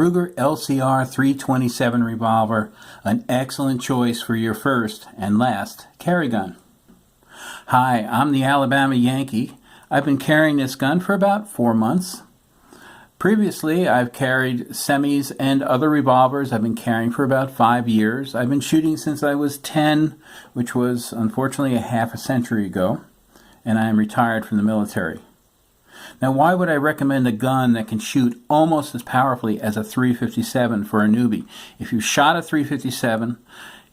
Ruger LCR 327 revolver, an excellent choice for your first and last carry gun. Hi, I'm the Alabama Yankee. I've been carrying this gun for about 4 months. Previously, I've carried semis and other revolvers I've been carrying for about 5 years. I've been shooting since I was 10, which was unfortunately a half a century ago, and I am retired from the military. Now, why would I recommend a gun that can shoot almost as powerfully as a 357 for a newbie? If you shot a 357,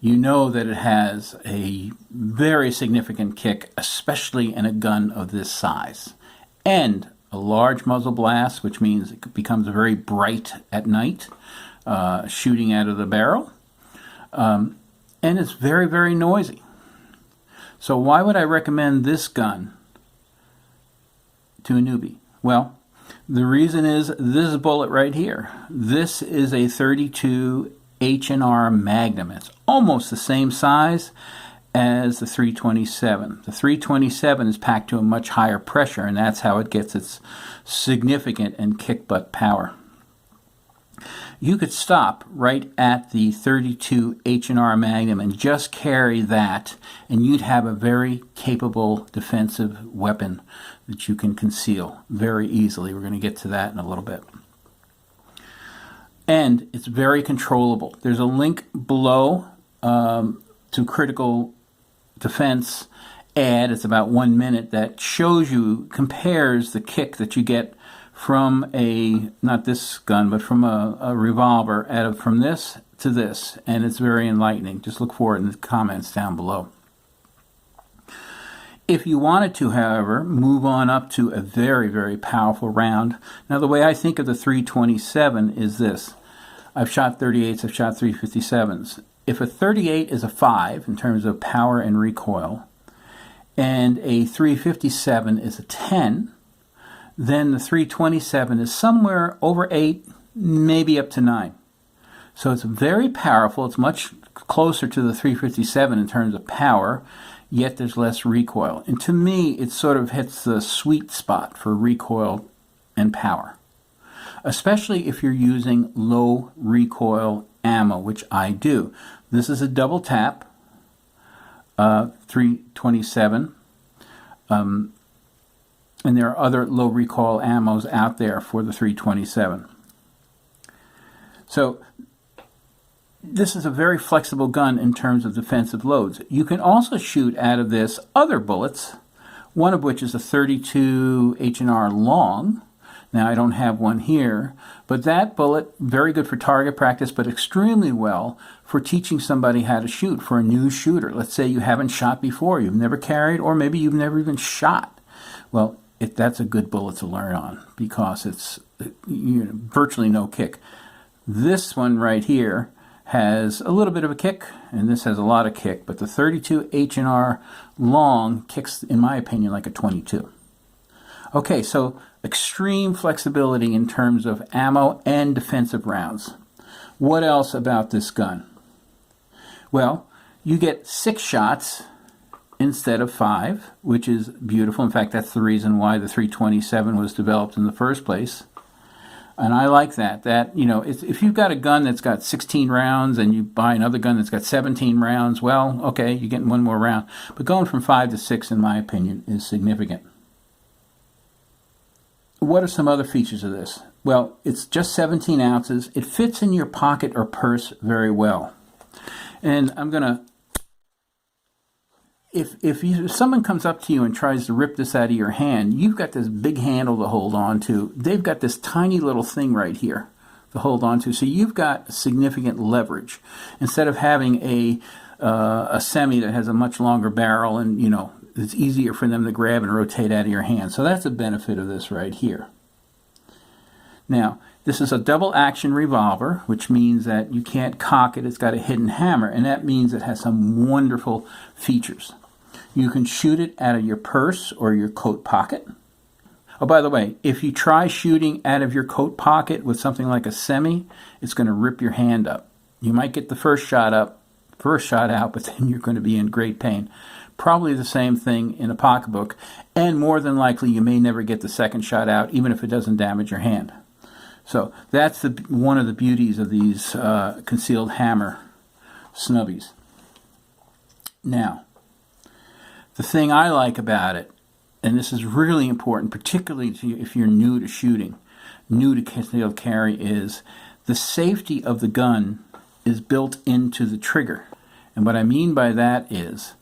you know that it has a very significant kick, especially in a gun of this size. And a large muzzle blast, which means it becomes very bright at night, shooting out of the barrel. And it's very, very noisy. So why would I recommend this gun to a newbie? Well, the reason is this bullet right here. This is a 32 H R Magnum. It's almost the same size as the 327. The 327 is packed to a much higher pressure, and that's how it gets its significant and kick butt power. You could stop right at the 32 H R Magnum and just carry that, and you'd have a very capable defensive weapon that you can conceal very easily. We're going to get to that in a little bit. And it's very controllable. There's a link below to Critical Defense ad. It's about 1 minute that shows you, compares the kick that you get from a, not this gun, but from a revolver, from this to this, and it's very enlightening. Just look for it in the comments down below. If you wanted to, however, move on up to a very, very powerful round. Now, the way I think of the 327 is this. I've shot 38s, I've shot 357s. If a 38 is a 5 in terms of power and recoil, and a 357 is a 10, then the 327 is somewhere over 8, maybe up to 9. So it's very powerful. It's much closer to the 357 in terms of power, yet there's less recoil. And to me, it sort of hits the sweet spot for recoil and power, especially if you're using low recoil ammo, which I do. This is a double tap 327. And there are other low recoil ammos out there for the 327. So this is a very flexible gun in terms of defensive loads. You can also shoot out of this other bullets, one of which is a 32 H&R long. Now, I don't have one here, but that bullet, very good for target practice, but extremely well for teaching somebody how to shoot, for a new shooter. Let's say you haven't shot before, you've never carried, or maybe you've never even shot. Well, that's a good bullet to learn on because it's virtually no kick. This one right here has a little bit of a kick, and this has a lot of kick, but the 32 H&R long kicks, in my opinion, like a 22. Okay, so extreme flexibility in terms of ammo and defensive rounds. What else about this gun? Well, you get 6 shots instead of 5, which is beautiful. In fact, that's the reason why the 327 was developed in the first place. And I like that. That, you know, if you've got a gun that's got 16 rounds and you buy another gun that's got 17 rounds, well, okay, you're getting one more round. But going from 5 to 6, in my opinion, is significant. What are some other features of this? Well, it's just 17 ounces. It fits in your pocket or purse very well. And I'm going to, if someone comes up to you and tries to rip this out of your hand, you've got this big handle to hold on to. They've got this tiny little thing right here to hold on to. So you've got significant leverage. Instead of having a semi that has a much longer barrel and, you know, it's easier for them to grab and rotate out of your hand. So that's a benefit of this right here. Now, this is a double action revolver, which means that you can't cock it. It's got a hidden hammer, and that means it has some wonderful features. You can shoot it out of your purse or your coat pocket. Oh, by the way, if you try shooting out of your coat pocket with something like a semi, it's going to rip your hand up. You might get the first shot out, but then you're going to be in great pain. Probably the same thing in a pocketbook, and more than likely you may never get the second shot out, even if it doesn't damage your hand. So that's one of the beauties of these concealed hammer snubbies. Now, the thing I like about it, and this is really important, particularly if you're new to shooting, new to concealed carry, is the safety of the gun is built into the trigger. And what I mean by that is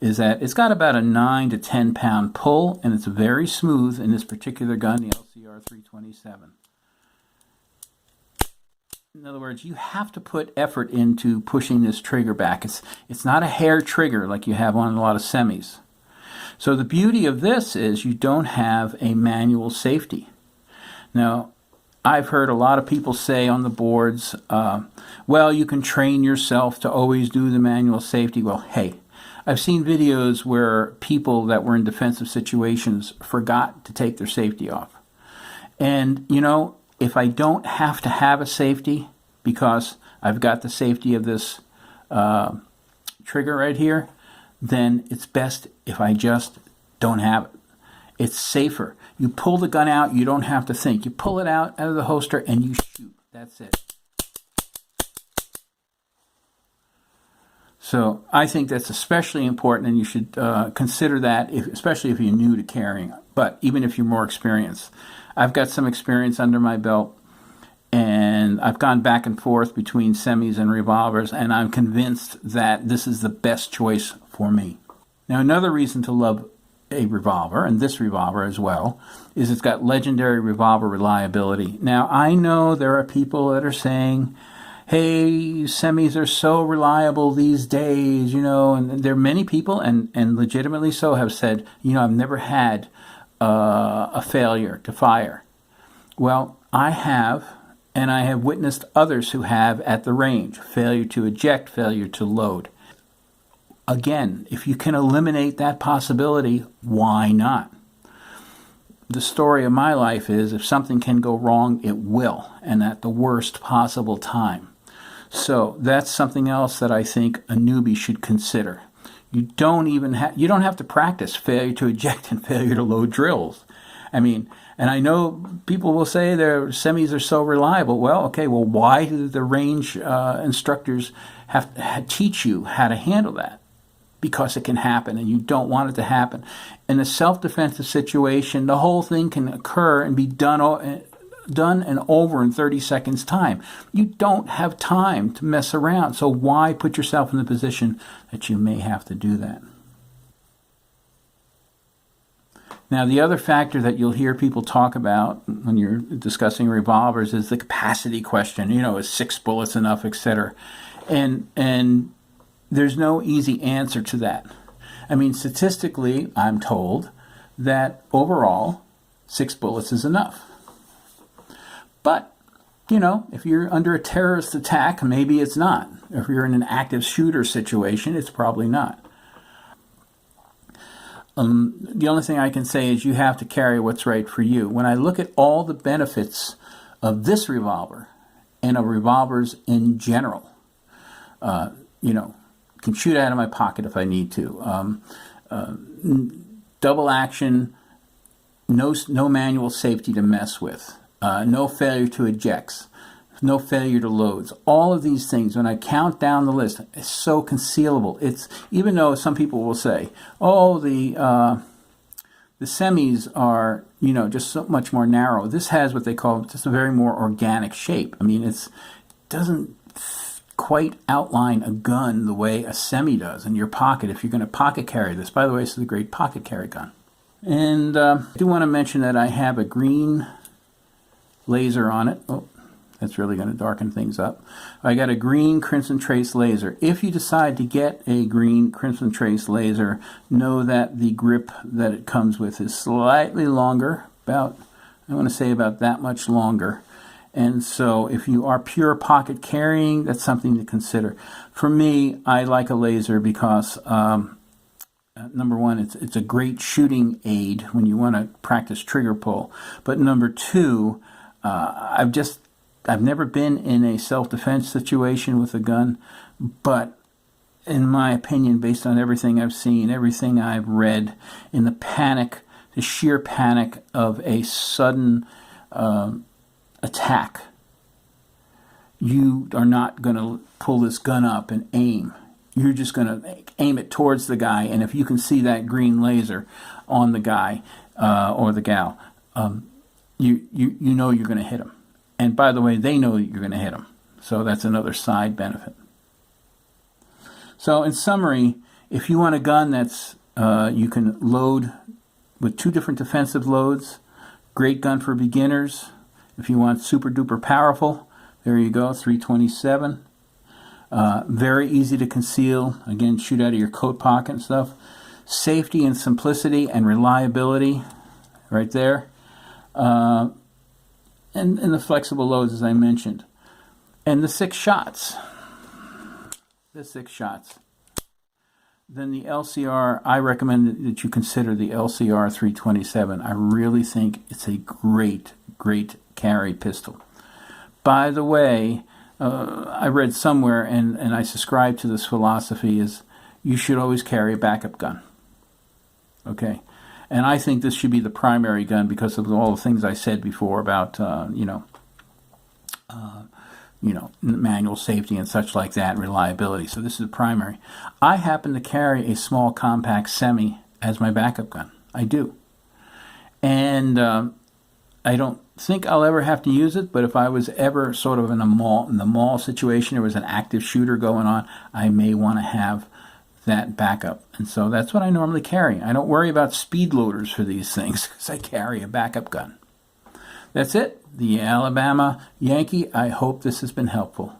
that it's got about a 9 to 10 pound pull, and it's very smooth in this particular gun, the LCR 327. In other words, you have to put effort into pushing this trigger back. It's not a hair trigger like you have on a lot of semis. So the beauty of this is you don't have a manual safety. Now, I've heard a lot of people say on the boards, well, you can train yourself to always do the manual safety. Well, hey, I've seen videos where people that were in defensive situations forgot to take their safety off. And, you know, if I don't have to have a safety because I've got the safety of this trigger right here, then it's best if I just don't have it. It's safer. You pull the gun out, you don't have to think. You pull it out of the holster and you shoot. That's it. So I think that's especially important, and you should consider that, especially if you're new to carrying. But even if you're more experienced. I've got some experience under my belt, and I've gone back and forth between semis and revolvers, and I'm convinced that this is the best choice for me. Now, another reason to love a revolver, and this revolver as well, is it's got legendary revolver reliability. Now, I know there are people that are saying, hey, semis are so reliable these days, you know, and there are many people, and legitimately so, have said, you know, I've never had a failure to fire. Well, I have, and I have witnessed others who have at the range. Failure to eject, failure to load. Again, if you can eliminate that possibility, why not? The story of my life is if something can go wrong, it will, and at the worst possible time. So that's something else that I think a newbie should consider. You don't have to practice failure to eject and failure to load drills. I mean, and I know people will say their semis are so reliable. Well, okay, well, why do the range instructors have to teach you how to handle that? Because it can happen, and you don't want it to happen. In a self-defensive situation, the whole thing can occur and be done and over in 30 seconds time. You don't have time to mess around, so why put yourself in the position that you may have to do that? Now, the other factor that you'll hear people talk about when you're discussing revolvers is the capacity question. You know, is 6 bullets enough, etc. And there's no easy answer to that. I mean, statistically, I'm told that overall, 6 bullets is enough. But, you know, if you're under a terrorist attack, maybe it's not. If you're in an active shooter situation, it's probably not. The only thing I can say is you have to carry what's right for you. When I look at all the benefits of this revolver and of revolvers in general, you know, can shoot out of my pocket if I need to. Double action, no manual safety to mess with. No failure to ejects, no failure to loads. All of these things, when I count down the list, it's so concealable. It's, even though some people will say, oh, the semis are, you know, just so much more narrow. This has what they call just a very more organic shape. I mean, it doesn't quite outline a gun the way a semi does in your pocket if you're going to pocket carry this. By the way, this is a great pocket carry gun. And I do want to mention that I have a green laser on it. Oh, that's really going to darken things up. I got a green Crimson Trace laser. If you decide to get a green Crimson Trace laser, know that the grip that it comes with is slightly longer, about, I want to say about that much longer. And so if you are pure pocket carrying, that's something to consider. For me, I like a laser because number one, it's a great shooting aid when you want to practice trigger pull. But number two, I've never been in a self-defense situation with a gun, but in my opinion, based on everything I've seen, everything I've read, in the sheer panic of a sudden attack. You are not going to pull this gun up and aim. You're just going to aim it towards the guy, and if you can see that green laser on the guy or the gal, you know you're going to hit them. And by the way, they know you're going to hit them. So that's another side benefit. So in summary, if you want a gun that's you can load with 2 different defensive loads, great gun for beginners. If you want super duper powerful, there you go, 327. Very easy to conceal. Again, shoot out of your coat pocket and stuff. Safety and simplicity and reliability, right there. And the flexible loads, as I mentioned. And the 6 shots. The 6 shots. Then the LCR, I recommend that you consider the LCR 327. I really think it's a great, great carry pistol. By the way, I read somewhere, and I subscribe to this philosophy, is you should always carry a backup gun. Okay? And I think this should be the primary gun because of all the things I said before about, manual safety and such like that, reliability. So this is the primary. I happen to carry a small compact semi as my backup gun. I do. And I don't think I'll ever have to use it, but if I was ever sort of in the mall situation, there was an active shooter going on, I may want to have that backup. And so that's what I normally carry. I don't worry about speed loaders for these things because I carry a backup gun. That's it. The Alabama Yankee. I hope this has been helpful.